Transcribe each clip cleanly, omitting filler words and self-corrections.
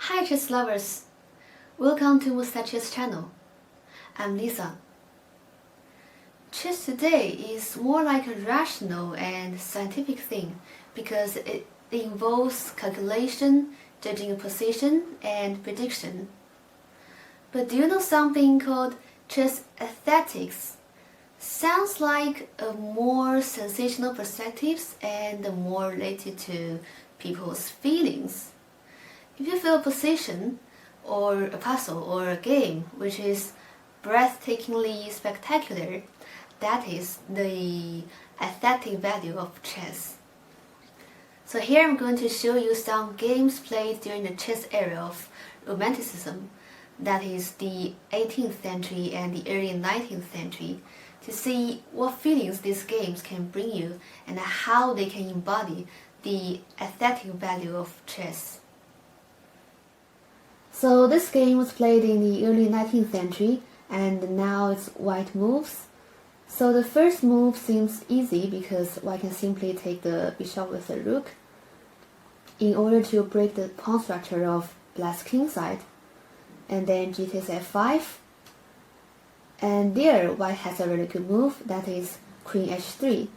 Hi chess lovers! Welcome to MustaChess channel. I'm Lisa. Chess today is more like a rational and scientific thing because it involves calculation, judging a position, and prediction. But do you know something called chess aesthetics? Sounds like a more sensational perspectives and more related to people's feelings. If you feel a position, or a puzzle, or a game which is breathtakingly spectacular, that is the aesthetic value of chess. So here I'm going to show you some games played during the chess era of Romanticism, that is the 18th century and the early 19th century, to see what feelings these games can bring you and how they can embody the aesthetic value of chess. So this game was played in the early 19th century and now it's white moves. So the first move seems easy because white can simply take the bishop with the rook in order to break the pawn structure of black's king side. And then g takes f5. And there white has a really good move, that is queen h3.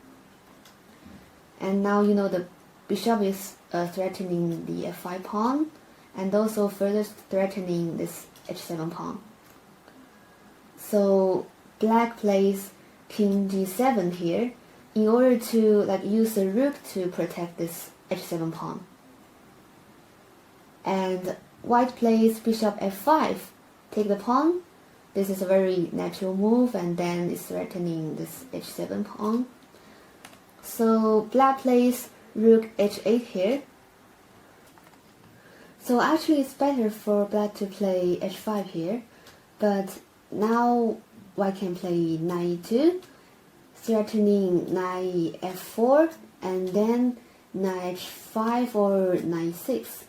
And now you know the bishop is threatening the f5 pawn, and also further threatening this h7 pawn. So black plays king g7 here in order to use the rook to protect this h7 pawn. And white plays bishop f5, take the pawn. This is a very natural move, and then it's threatening this h7 pawn. So black plays rook h8 here. So actually it's better for black to play h5 here, but now white can play knight e2, threatening knight f4, and then knight h5 or knight e6.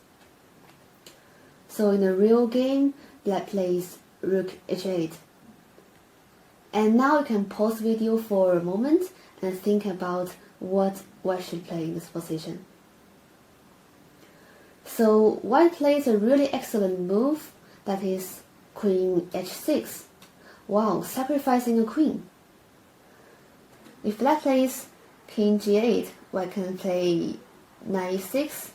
So in the real game, black plays rook h8. And now you can pause the video for a moment and think about what white should play in this position. So white plays a really excellent move, that is queen h6. Wow, sacrificing a queen. If black plays king g8, white can play knight e6,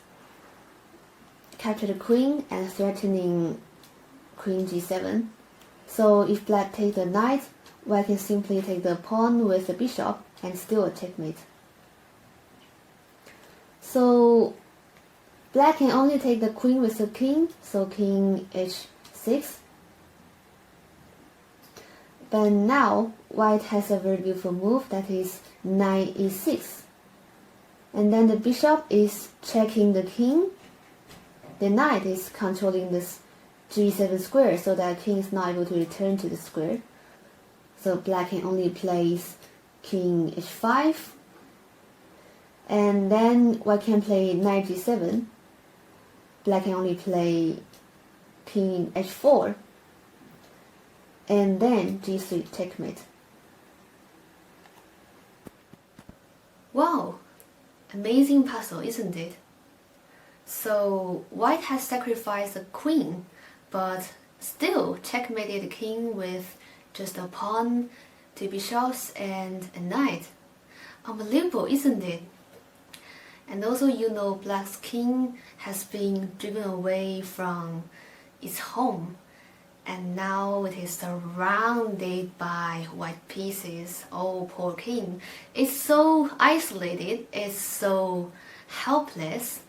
capture the queen and threatening queen g7. So if black takes the knight, white can simply take the pawn with the bishop and still a checkmate. So black can only take the queen with the king, so king h6. But now white has a very beautiful move, that is knight e6. And then the bishop is checking the king. The knight is controlling this g7 square, so that king is not able to return to the square. So black can only place king h5. And then white can play knight g7. Black can only play king h4, and then g3 checkmate. Wow, amazing puzzle, isn't it? So white has sacrificed a queen, but still checkmated the king with just a pawn, two bishops, and a knight. Unbelievable, isn't it? And also you know black's king has been driven away from its home, and now it is surrounded by white pieces. Oh, poor king. It's so isolated, it's so helpless.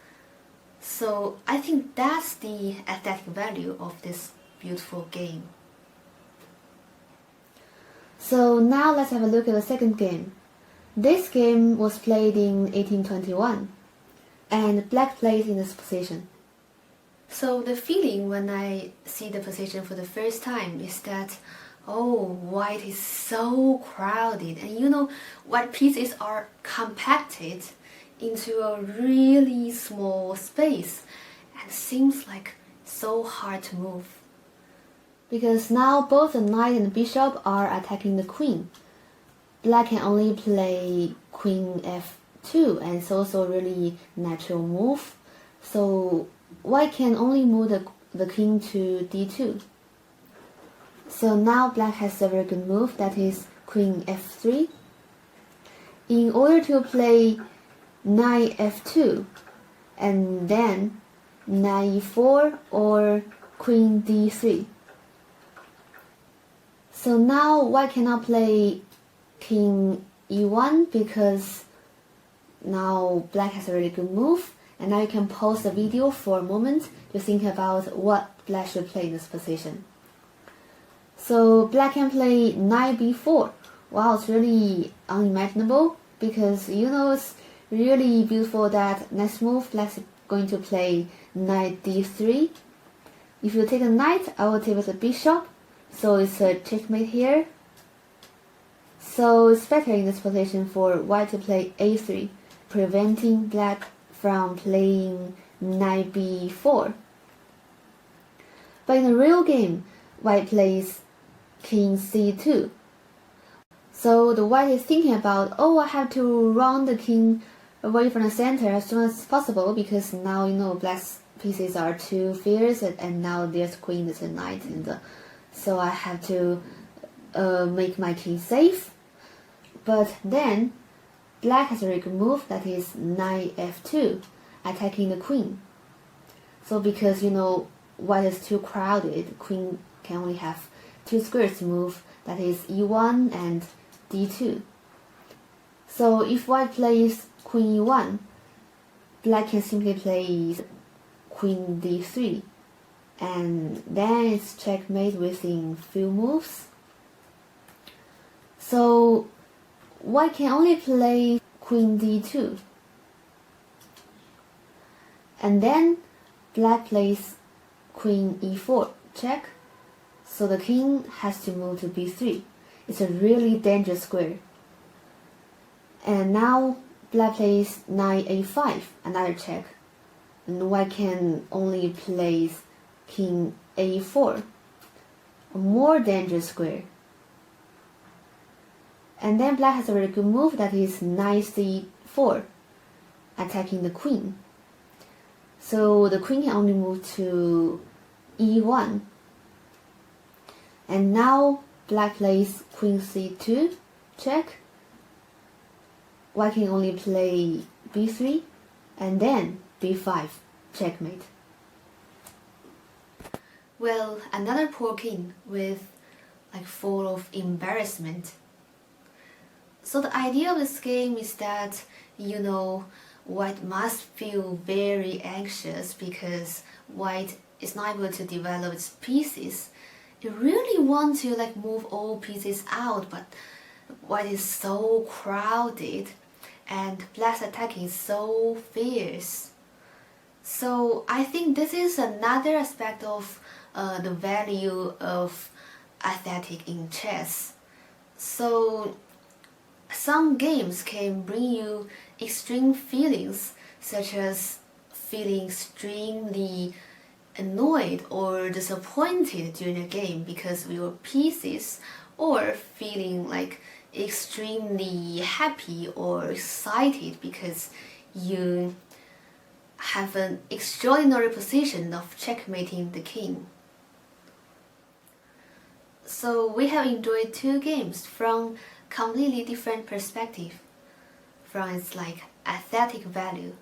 So I think that's the aesthetic value of this beautiful game. So now let's have a look at the second game. This game was played in 1821, and black plays in this position. So the feeling when I see the position for the first time is that, oh, white is so crowded, and you know, white pieces are compacted into a really small space, and seems like so hard to move. Because now both the knight and the bishop are attacking the queen. Black can only play queen f2, and it's also a really natural move. So white can only move the the king to d2. So now black has a very good move, that is queen f3. In order to play knight f2 and then knight e4 or queen d3. So now white cannot play king e1 because now black has a really good move, and now you can pause the video for a moment to think about what black should play in this position. So black can play knight b4. Wow, it's really unimaginable because you know it's really beautiful that next move black's going to play knight d3. If you take a knight, I will take with a bishop, so it's a checkmate here. So it's better in this position for white to play a3, preventing black from playing knight b4. But in the real game, white plays king c2. So the white is thinking about, oh, I have to run the king away from the center as soon as possible because now you know black's pieces are too fierce, and now there's queen, there's a knight, and so I have to make my king safe. But then black has a very good move, that is knight f2, attacking the queen. So because you know white is too crowded, queen can only have two squares to move, that is e1 and d2. So if white plays queen e1, black can simply play queen d3, and then it's checkmate within few moves. So white can only play queen d2, and then black plays queen e4 check, so the king has to move to b3. It's a really dangerous square. And now black plays knight a5, another check, and white can only place king a4, a more dangerous square. And then black has a very good move, that is knight c4, attacking the queen. So the queen can only move to e1. And now black plays queen c2, check. White can only play b3, and then b5, checkmate. Well, another poor king with full of embarrassment. So the idea of this game is that, you know, white must feel very anxious because white is not able to develop its pieces. It really wants to move all pieces out, but white is so crowded and black's attack is so fierce. So I think this is another aspect of the value of aesthetic in chess. So some games can bring you extreme feelings, such as feeling extremely annoyed or disappointed during a game because of your pieces, or feeling extremely happy or excited because you have an extraordinary position of checkmating the king. So we have enjoyed two games from completely different perspective, from its aesthetic value.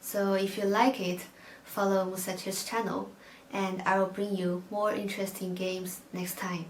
So if you like it, follow MustaChess channel, and I will bring you more interesting games next time.